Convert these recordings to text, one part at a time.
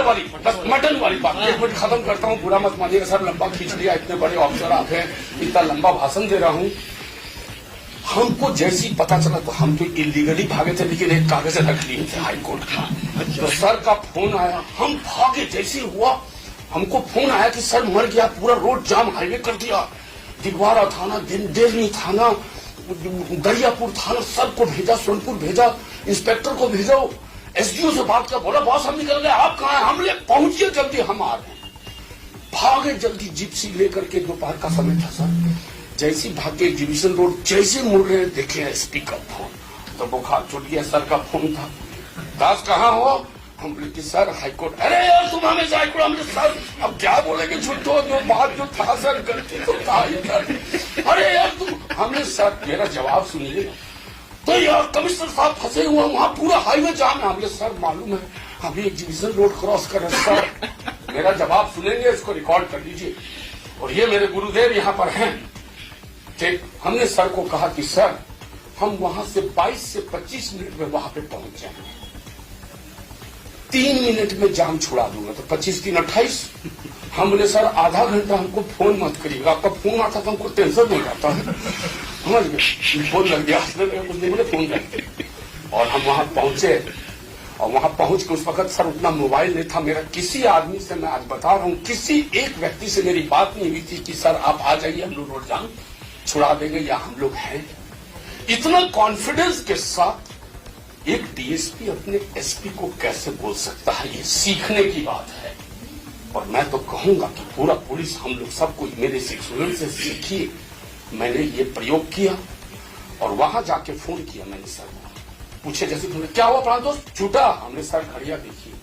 वाली, बस मटन वाली बात एक मिनट खत्म करता हूँ, बुरा मत मानिएगा सर, लंबा खींच लिया, इतने बड़े ऑफिसर आप हैं, इतना लंबा भाषण दे रहा हूँ। हमको जैसी पता चला तो हम तो इलीगली भागे थे, लेकिन एक कागज रख लिए थे हाई कोर्ट का। तो सर का फोन आया, हम भागे, जैसे हुआ हमको फोन आया कि सर मर गया, पूरा रोड जाम, हाईवे कर दिया। दिगवारा थाना, दिल्ली थाना, दरियापुर थाना, सबको भेजा, सोनपुर भेजा, इंस्पेक्टर को भेजो, एसडीओ से बात कर, बोला बॉस हम निकल गए, आप कहाँ हैं? हमने पहुंचिए जल्दी, हम आ रहे हैं। भागे जल्दी जिप्सी लेकर के, दोपहर का समय था सर, जैसी भागे डिवीजन रोड, जैसे मुड़ रहे देखे एसपी का फोन, तो बुखार छूट गया। सर का फोन था, दास कहाँ हो? हम बोले कि सर हाईकोर्ट। अरे यार तुम हमें हाईकोर्ट, हमने सर अब क्या बोलेंगे, झूठो जो बात जो था सर, गलती तो था ही सर। अरे यार तुम, हमने सर मेरा जवाब सुनिए, तो यार कमिश्नर साहब फंसे हुए, वहां पूरा हाईवे जाम है। हमने सर मालूम है, अभी एक डिवीजन रोड क्रॉस कर रहे सर, मेरा जवाब सुनेंगे, इसको रिकॉर्ड कर लीजिए, और ये मेरे गुरुदेव यहाँ पर हैं। ठीक, हमने सर को कहा कि सर हम वहां से 22 से 25 मिनट में वहां पे पहुंच जाएंगे, 3 मिनट में जाम छुड़ा दूंगा। तो 25 3 28, हम बोले सर आधा घंटा हमको फोन मत करिएगा, आपका फोन आता तो हमको टेंशन हो जाता है, समझ गए, फोन लग गया, कुछ नहीं बोले, फोन लग गया। और हम वहां पहुंचे, और वहां पहुंच के उस वक्त सर उतना मोबाइल नहीं था मेरा, किसी आदमी से, मैं आज बता रहा हूं, किसी एक व्यक्ति से मेरी बात नहीं हुई थी कि सर आप आ जाइए, हम लोग रोड जाम छुड़ा देंगे, या हम लोग हैं। इतना कॉन्फिडेंस के साथ एक डीएसपी अपने एसपी को कैसे बोल सकता है, ये सीखने की बात है। और मैं तो कहूंगा कि पूरा पुलिस, हम लोग सबको मेरे स्टूडेंट से सीखिए। मैंने ये प्रयोग किया, और वहां जाके फोन किया मैंने सर को, पूछे जैसे तुमने क्या हुआ प्राण दोस्त, छूटा? हमने सर घड़िया देखिए,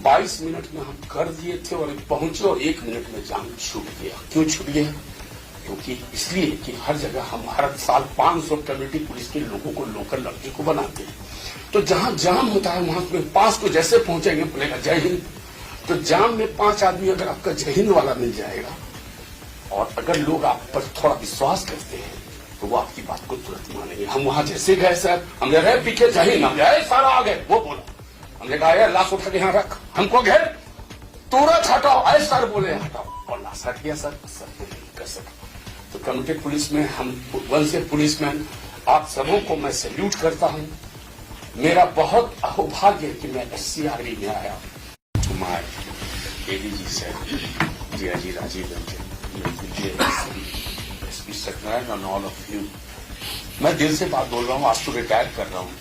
22 मिनट में हम कर दिए थे, और पहुंचे, और 1 मिनट में जाम छूट गया। क्यों छूट गया? क्योंकि इसलिए कि हर जगह हम हर साल 500 कम्युनिटी पुलिस के लोगों को, लोकल लड़के को बनाते हैं, तो जहां जाम होता है वहां पे 5 को जैसे पहुंचेंगे बोलेगा जय हिंद, तो जाम में 5 आदमी अगर आपका जय हिंद वाला मिल जाएगा, और अगर लोग आप पर थोड़ा विश्वास करते हैं तो वो आपकी बात को तुरंत मानेंगे। हम वहां जैसे गए सर, हमने रहे पीछे जय हिंद, हमने सारा आ गए, वो बोला, हमने कहा लाश उठा के यहाँ रख, हमको घेर, तुरंत हटाओ, ऐसे सर बोले हटाओ, और लाश हट गया सर नहीं कर सका। तो कम्युनिटी पुलिस में हम 1 से पुलिसमैन, आप सबों को मैं सैल्यूट करता हूं। मेरा बहुत अहोभाग्य है कि मैं SCRB में आया। कुमार एडीजी सर, जी राजीव रंजन, एसपी सत्यनारायण और ऑल ऑफ यू, मैं दिल से बात बोल रहा हूँ, आज तो रिटायर कर रहा हूँ।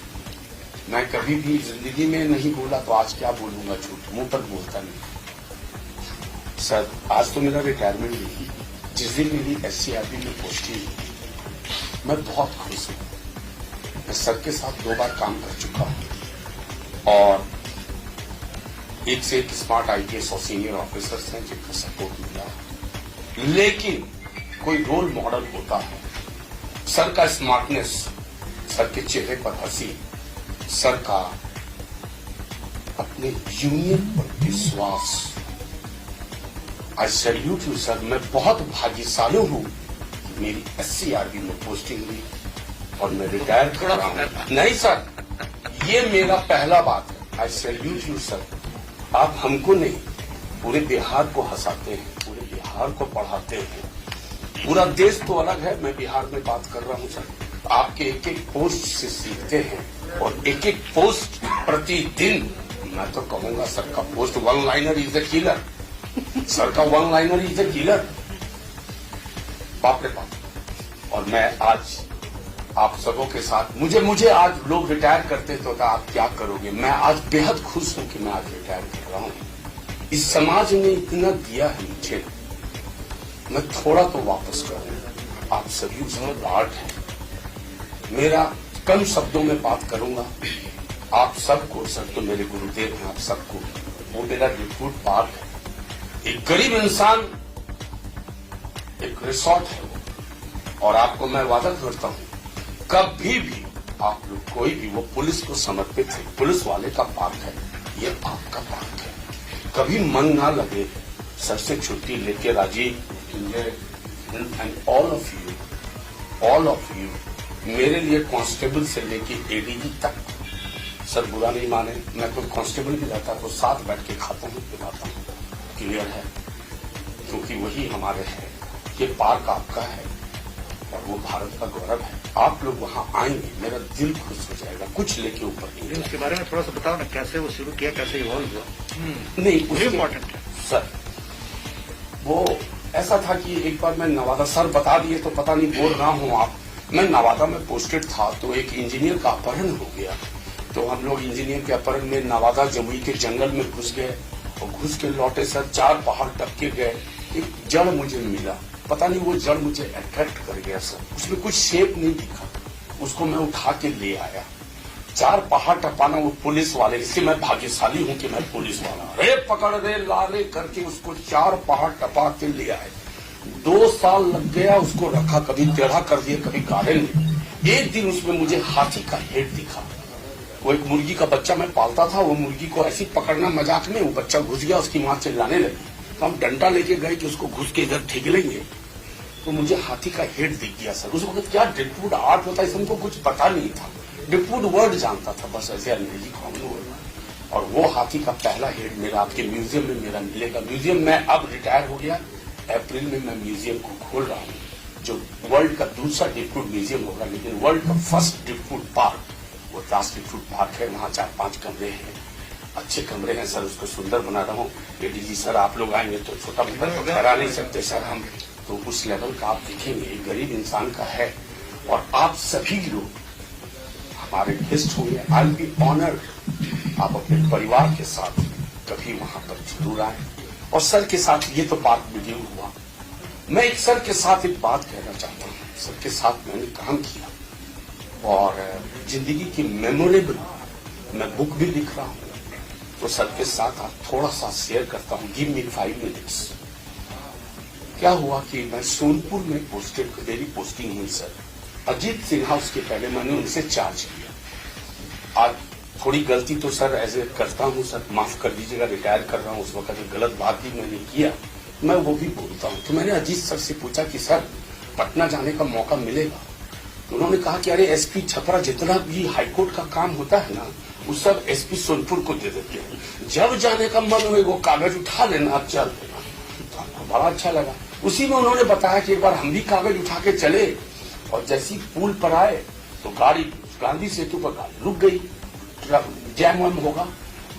मैं कभी भी जिंदगी में नहीं बोला तो आज क्या बोलूंगा, झूठ मुंह पर बोलता नहीं सर। आज तो मेरा रिटायरमेंट नहीं, जिस दिन मेरी SCRB में पोस्टिंग, मैं बहुत खुश हूँ। मैं सर के साथ 2 बार काम कर चुका हूँ, और एक से एक स्मार्ट IPS और सीनियर ऑफिसर्स हैं जिनका सपोर्ट मिला। लेकिन कोई रोल मॉडल होता है, सर का स्मार्टनेस, सर के चेहरे पर हंसी, सर का अपने यूनियन पर विश्वास। आई सैल्यूट यू सर। मैं बहुत भाग्यशाली हूं कि मेरी SCRB में पोस्टिंग हुई और मैं रिटायर कर रहा हूं। नहीं सर, ये मेरा पहला बात है। आई सैल्यूट यू सर। आप हमको नहीं, पूरे बिहार को हंसाते हैं, पूरे बिहार को पढ़ाते हैं। पूरा देश तो अलग है, मैं बिहार में बात कर रहा हूं सर। आपके एक एक पोस्ट से सीखते हैं, और एक एक पोस्ट प्रतिदिन, मैं तो कहूंगा सर का post 1 liner is the killer. Sir का 1 लाइनर इज द किलर, बाप रे बाप। और मैं आज आप सबों के साथ, मुझे आज लोग रिटायर करते तो आप क्या करोगे, मैं आज बेहद खुश हूं कि मैं आज रिटायर कर रहा हूं। इस समाज ने इतना दिया है मुझे, मैं थोड़ा तो वापस करूं। आप सभी उसमें पार्ट है। मेरा कम शब्दों में बात करूंगा। आप सबको, सर तो मेरे गुरुदेव हैं, आप सबको, वो मेरा रिक्रूट पार्ट है। एक गरीब इंसान, एक रिसोर्ट है, और आपको मैं वादा करता हूं, कभी भी आप लोग कोई भी, वो पुलिस को समर्पित है, पुलिस वाले का पार्क है, ये आपका पार्क है। कभी मन ना लगे, सर से छुट्टी लेके Rajiv and all of you, मेरे लिए कांस्टेबल से लेके ADG तक सर बुरा नहीं माने, मैं कोई कांस्टेबल भी रहता तो साथ बैठ के खाता हूँ पिलाता हूँ, क्लियर है, क्योंकि वही हमारे हैं। ये पार्क आपका है और वो भारत का गौरव है। आप लोग वहाँ आएंगे, मेरा दिल खुश हो जाएगा, कुछ लेके ऊपर नहीं। उसके बारे में थोड़ा सा बताओ ना, कैसे वो शुरू किया, कैसे इवॉल्व हुआ? नहीं, इम्पोर्टेंट है सर। वो ऐसा था कि एक बार मैं नवादा, सर बता दिए तो पता नहीं बोल रहा हूँ आप, मैं नवादा में पोस्टेड था, तो एक इंजीनियर का अपहरण हो गया। तो हम लोग इंजीनियर के अपहरण में नवादा जमुई के जंगल में घुस गए और घुस के लौटे सर, 4 पहाड़ टपके गए, एक जड़ मुझे मिला, पता नहीं वो जड़ मुझे अट्रैक्ट कर गया सर, उसमें कुछ शेप नहीं दिखा, उसको मैं उठा के ले आया। 4 पहाड़ टपाना, वो पुलिस वाले, इससे मैं भाग्यशाली हूं कि मैं पुलिस वाला, रे पकड़ रे ला रे करके उसको 4 पहाड़ टपा के ले आए। 2 साल लग गया उसको रखा, कभी टेढ़ा कर दिया, कभी गाड़े नहीं। एक दिन उसमें मुझे हाथी का हेड दिखा। वो एक मुर्गी का बच्चा मैं पालता था, वो मुर्गी को ऐसी पकड़ना मजाक में, वो बच्चा घुस गया, उसकी मां चिल्लाने लगी, तो हम डंडा लेके गए कि उसको घुस के इधर ठेक लेंगे। तो मुझे हाथी का हेड दिख गया सर। उस वक्त क्या डेडवुड आर्ट होता है हमको कुछ पता नहीं था, डेडवुड वर्ड जानता था बस, ऐसे अंग्रेजी कॉमन वर्ड। और वो हाथी का पहला हेड मेरा आपके म्यूजियम में मेरा मिलेगा। म्यूजियम में अब रिटायर हो गया, अप्रैल में मैं म्यूजियम को खोल रहा हूँ, जो वर्ल्ड का दूसरा डेडवुड म्यूजियम होगा, लेकिन वर्ल्ड का फर्स्ट डेडवुड पार्क वो दास डेडवुड पार्क है। वहाँ 4-5 कमरे हैं, अच्छे कमरे हैं सर, उसको सुंदर बना रहा हूँ। एडीजी सर आप लोग आएंगे तो छोटा मोटा तो ठहरा नहीं सकते सर हम, तो उस लेवल का आप देखेंगे, एक गरीब इंसान का है। और आप सभी लोग हमारे गेस्ट होंगे, आई विल बी ऑनर्ड, आप अपने परिवार के साथ कभी वहां पर जरूर आए। और सर के साथ ये तो बात वीडियो हुआ, मैं एक सर के साथ एक बात कहना चाहता हूँ। सर के साथ मैंने काम किया और जिंदगी की मेमोरेबल मैं बुक भी लिख रहा हूँ, तो सर के साथ आप थोड़ा सा शेयर करता हूँ। Give me 5 minutes. क्या हुआ कि मैं सोनपुर में पोस्टेड, मेरी पोस्टिंग हुई सर, अजीत सिन्हा उसके पहले मैंने उनसे चार्ज किया। आज थोड़ी गलती तो सर ऐसे करता हूँ सर, माफ कर दीजिएगा, रिटायर कर रहा हूँ, उस वक्त गलत बात भी मैंने किया, मैं वो भी बोलता हूँ। तो मैंने अजीत सर से पूछा कि सर पटना जाने का मौका मिलेगा? तो उन्होंने कहा कि अरे एसपी छपरा जितना भी हाईकोर्ट का काम होता है ना, वो सब एसपी सोनपुर को दे देते हैं, जब जाने का मन हो वो कागज उठा लेना, आप चल देना। तो हमको बड़ा अच्छा लगा। उसी में उन्होंने बताया कि एक बार हम भी कागज उठा के चले, और जैसी पुल पर आए तो गाड़ी गांधी सेतु पर गाड़ी रुक गई, जैम वैम होगा।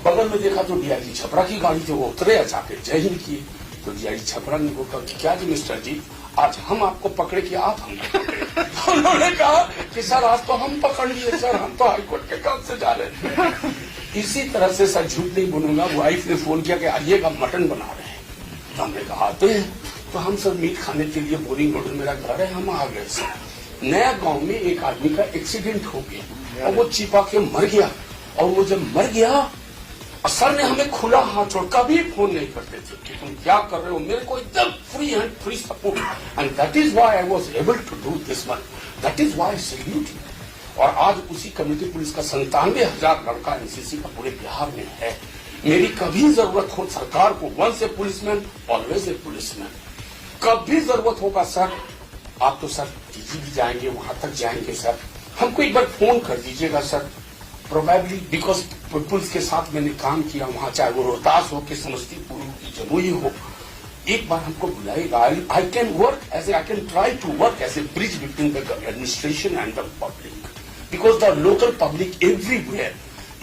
बगल में देखा तो डीआईजी छपरा की गाड़ी थी, वो उतरे, जाके जय हिंद किए। तो डीआईजी छपरा ने कहा कि क्या जी मिस्टर जी, आज हम आपको पकड़े कि आप हमको पकड़े? तो उन्होंने कहा कि सर आज तो हम पकड़ लिए सर, हम तो हाईकोर्ट के काम से जा रहे थे। इसी तरह से सर झूठ नहीं बोलूंगा, वाइफ ने फोन किया कि आइएगा मटन बना रहे हैं, तो हमने कहा आते हैं। तो हम सब मीट खाने के लिए बोरिंग रोड मेरा घर है, हम आ गए सर। नया गांव में एक आदमी का एक्सीडेंट हो गया और वो चिपा के मर गया, और वो जब मर गया सर ने हमें खुला हाथ छोड़, कभी फोन नहीं करते थे कि तुम क्या कर रहे हो, मेरे को एकदम free and free support, and that is why I was able to do this one, that is why I salute you. और आज उसी कम्युनिटी पुलिस का 97,000 लड़का एनसीसी का पूरे बिहार में है। मेरी कभी जरूरत हो सरकार को, once a policeman always a policeman, कभी जरूरत होगा सर आप तो सर डीजी भी जाएंगे, वहां तक जाएंगे सर, हमको एक बार फोन कर दीजिएगा सर। प्रोबेबली बिकॉज पुलिस के साथ मैंने काम किया वहां, चाहे वो रोहतास हो कि समस्तीपुर की जमुई हो, एक बार हमको बुलाएगा। I can work as I can try to work as a bridge between the administration and the public, because the local public everywhere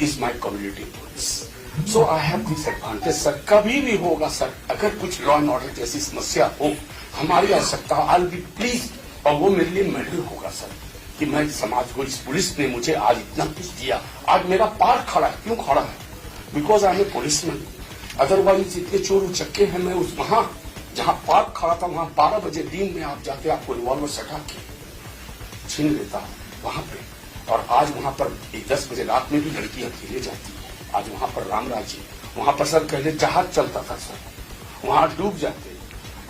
is my community police. So I have this advantage sir, कभी भी होगा sir, अगर कुछ law and order जैसी समस्या हो, हमारी आवश्यकता, आई विल बी प्लीज, और वो मेरे लिए मेडल होगा सर, कि मैं समाज को, इस पुलिस ने मुझे आज इतना कुछ दिया, आज मेरा पार्क खड़ा है। क्यों खड़ा है? Because I am a policeman. Otherwise इतने चोर उचक्के हैं, मैं उस वहां जहां पार्क खड़ा था वहां 12 बजे दिन में आप जाते, आपको रिवॉल्वर सटा के छीन लेता वहां पे। और आज वहां पर 10 बजे रात में भी लड़की अकेले जाती है। आज वहां पर राम राज्य, वहां पर सर पहले जहाज चलता था सर, वहां डूब जाते,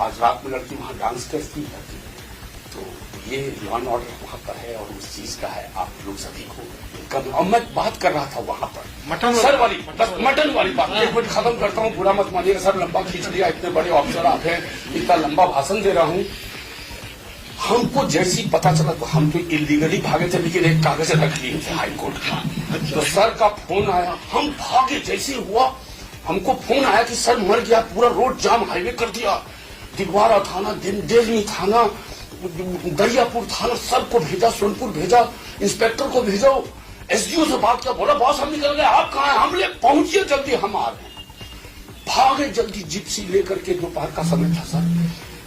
आज रात में लड़की वहां डांस करती जाती है। तो ये लॉ एंड ऑर्डर वहां पर है और उस चीज का है, आप लोग सभी को कभी। और मैं बात कर रहा था वहां पर मटन सर वाली, बस मटन वाली बात एक मिनट खत्म करता हूँ, बुरा मत मानिएगा सर, लंबा खींच लिया, इतने बड़े ऑफिसर आप हैं, इतना लंबा भाषण दे रहा हूँ। हमको जैसी पता चला तो हम तो इलीगली भागे थे, लेकिन एक कागज रख लिए थे हाई कोर्ट का। तो सर का फोन आया, हम भागे। जैसे हुआ हमको फोन आया कि सर मर गया, पूरा रोड जाम, हाईवे कर दिया। दिगवारा थाना, देवनी थाना, दरियापुर थाना, सबको भेजा, सोनपुर भेजा, इंस्पेक्टर को भेजो, एसडीओ से बात किया। बोला बॉस हम निकल गए, आप कहाँ हैं? हम ले पहुंचिए जल्दी, हम आ रहे हैं। भागे जल्दी जिप्सी लेकर के, दोपहर का समय था सर।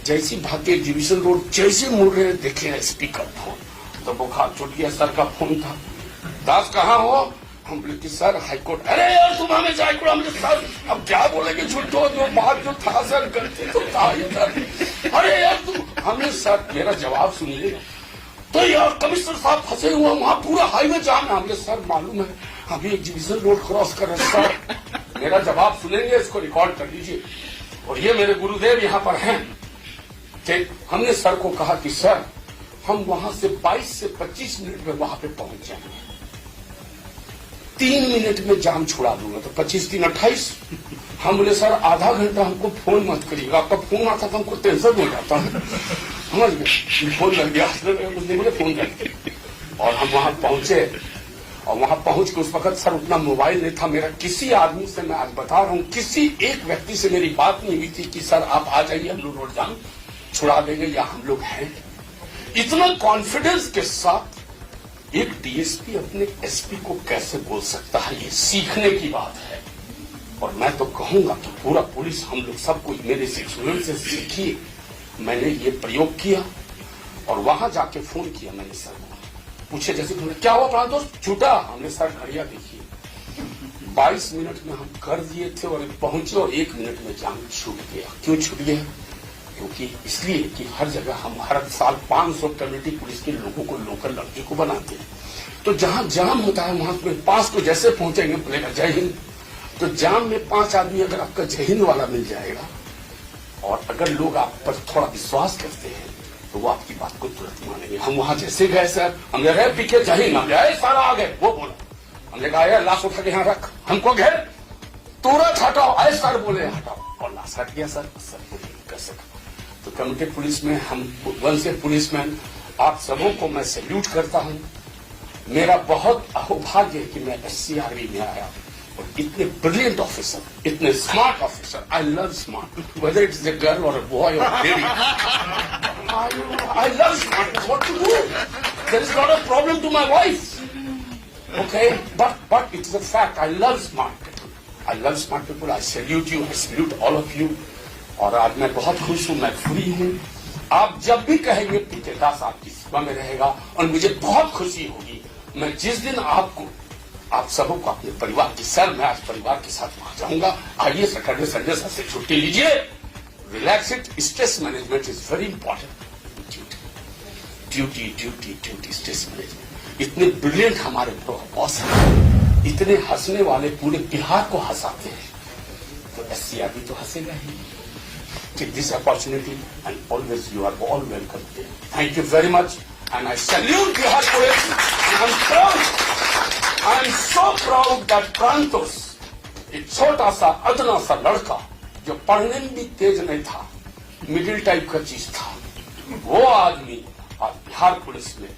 जैसी भागे डिवीजन रोड, जैसे मुड़ रहे देखे स्पीकर फोन, तो बुखार छूट गया। सर का फोन था, दास कहाँ हो? हम बोले कि सर हाईकोर्ट। अरे यार तुम हमें हाईकोर्ट, हमने सर अब क्या बोलेंगे, झूठो जो बात जो था सर गलती तो था ही सर। अरे यार तुम, हमने सर मेरा जवाब सुनिए। तो यार कमिश्नर साहब फंसे हुए, वहां पूरा हाईवे जाम है। हमने सर मालूम है अभी एक डिवीजन रोड क्रॉस कर रहे सर। मेरा जवाब सुनेंगे, इसको रिकॉर्ड कर लीजिए। और ये मेरे गुरुदेव यहाँ पर हैं। हमने सर को कहा कि सर हम वहां से 22 से 25 मिनट में वहां पे पहुंच जाएंगे, 3 मिनट में जाम छुड़ा दूंगा। तो 25 3 28। हम बोले सर आधा घंटा हमको फोन मत करिएगा, आपका फोन आता तो हमको टेंशन हो जाता है। समझ गए, फोन लग गया, बोले फोन कर। और हम वहां पहुंचे, और वहां पहुंच के उस वक्त सर उतना मोबाइल नहीं था मेरा। किसी आदमी से, मैं आज बता रहा हूं, किसी एक व्यक्ति से मेरी बात नहीं हुई थी कि सर आप आ जाइए, हम लोग रोड जाम छुड़ा देंगे या हम लोग हैं। इतना कॉन्फिडेंस के साथ एक डीएसपी अपने एसपी को कैसे बोल सकता है, ये सीखने की बात है। और मैं तो कहूंगा कि पूरा पुलिस, हम लोग सबको मेरे एक्सपीरियंस से सीखिए। मैंने ये प्रयोग किया और वहां जाके फोन किया मैंने सर को, पूछे जैसे क्या हुआ प्राण दोस्त, छूटा? हमने सर घड़िया देखिए 22 मिनट में हम कर दिए थे और पहुंचे, और 1 मिनट में जाम छूट गया। क्यों छूट गया? क्योंकि इसलिए कि हर जगह हम हर साल 500 कम्युनिटी पुलिस के लोगों को, लोकल लड़के को बनाते हैं। तो जहां जाम होता है वहां पे 5 को जैसे पहुंचेंगे बोलेगा जय हिंद। तो जाम में 5 आदमी अगर आपका जय हिंद वाला मिल जाएगा, और अगर लोग आप पर थोड़ा विश्वास करते हैं तो वो आपकी बात को तुरंत मानेंगे। हम वहां जैसे गए सर, हमने रहे पीछे जय हिंद, हमने सारा आ गए, वो बोला, हमने कहा लाश उठा के यहाँ रख, हमको घेर, तुरंत हटाओ, आए सर बोले हटाओ, और लाश हट गया सर। सर को कर सका। तो कम्युनिटी पुलिस में हम वन से पुलिसमैन, आप सबों को मैं सैल्यूट करता हूं। मेरा बहुत अहोभाग्य है कि मैं SCRB में आया, और इतने ब्रिलियंट ऑफिसर, इतने smart officer. I love smart, whether it is a girl और अ बॉय और baby, I love smart. What to do? There is not a problem to my wife, okay, but it is a fact. I love smart people, I love smart people. I salute you, I salute all of you. और आज मैं बहुत खुश हूं, मैं free हूं। आप जब भी कहेंगे पीके दास आपकी सेवा में रहेगा, और मुझे बहुत खुशी होगी। मैं जिस दिन आपको, आप सबों को अपने परिवार की, सर मैं आज परिवार के साथ वहां जाऊंगा। आइए सैटरडे संडे सर से छुट्टी लीजिए, relax it. Stress management is very important. Duty duty duty, stress management. इतने ब्रिलियंट हमारे बॉस हैं, इतने हंसने वाले, पूरे बिहार को हंसाते हैं, तो SCRB तो हंसेगा ही। Take this opportunity, and always you are all welcome here. Thank you very much, and I salute Bihar Police. And I'm proud, I'm so proud that Prantos, एक छोटा सा अदना सा लड़का जो पढ़ने में भी तेज नहीं था, मिडिल टाइप का चीज था, वो आदमी आज बिहार पुलिस में,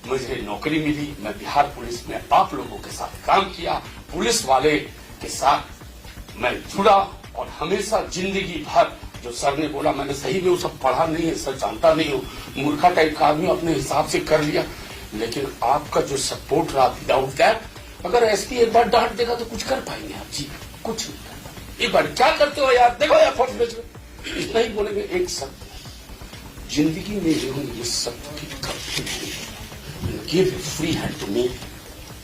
मुझे नौकरी मिली। मैं बिहार पुलिस में आप लोगों के साथ काम किया, पुलिस वाले के साथ मैं जुड़ा, और हमेशा जिंदगी भर जो सर ने बोला, मैंने सही में वो सब पढ़ा नहीं है सर, जानता नहीं हूँ, मूर्खा टाइप का आदमी अपने हिसाब से कर लिया। लेकिन आपका जो सपोर्ट रहा, विदाउट दैट, अगर एसपी एक बार डांट देगा तो कुछ कर पाएंगे आप? जी कुछ नहीं कर पाएंगे। एक बार क्या करते हो यार, देखो यार फोटो भेज, इतना ही बोलेंगे। एक शब्द जिंदगी में जो हूँ, ये शब्द की कभी नहीं। Give free hand to me,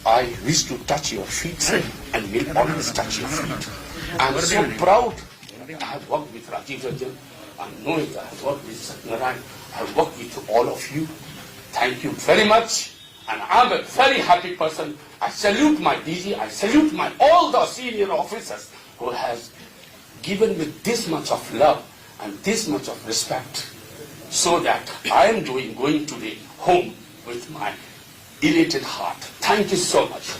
I wish to touch your feet and will always touch your feet. I am so proud. I have worked with Rajiv Ranjan. I know it. I have worked with Satnarayan. I have worked with all of you. Thank you very much. And I'm a very happy person. I salute my DG. I salute all the senior officers who has given me this much of love and this much of respect, so that I am going today home with my elated heart. Thank you so much.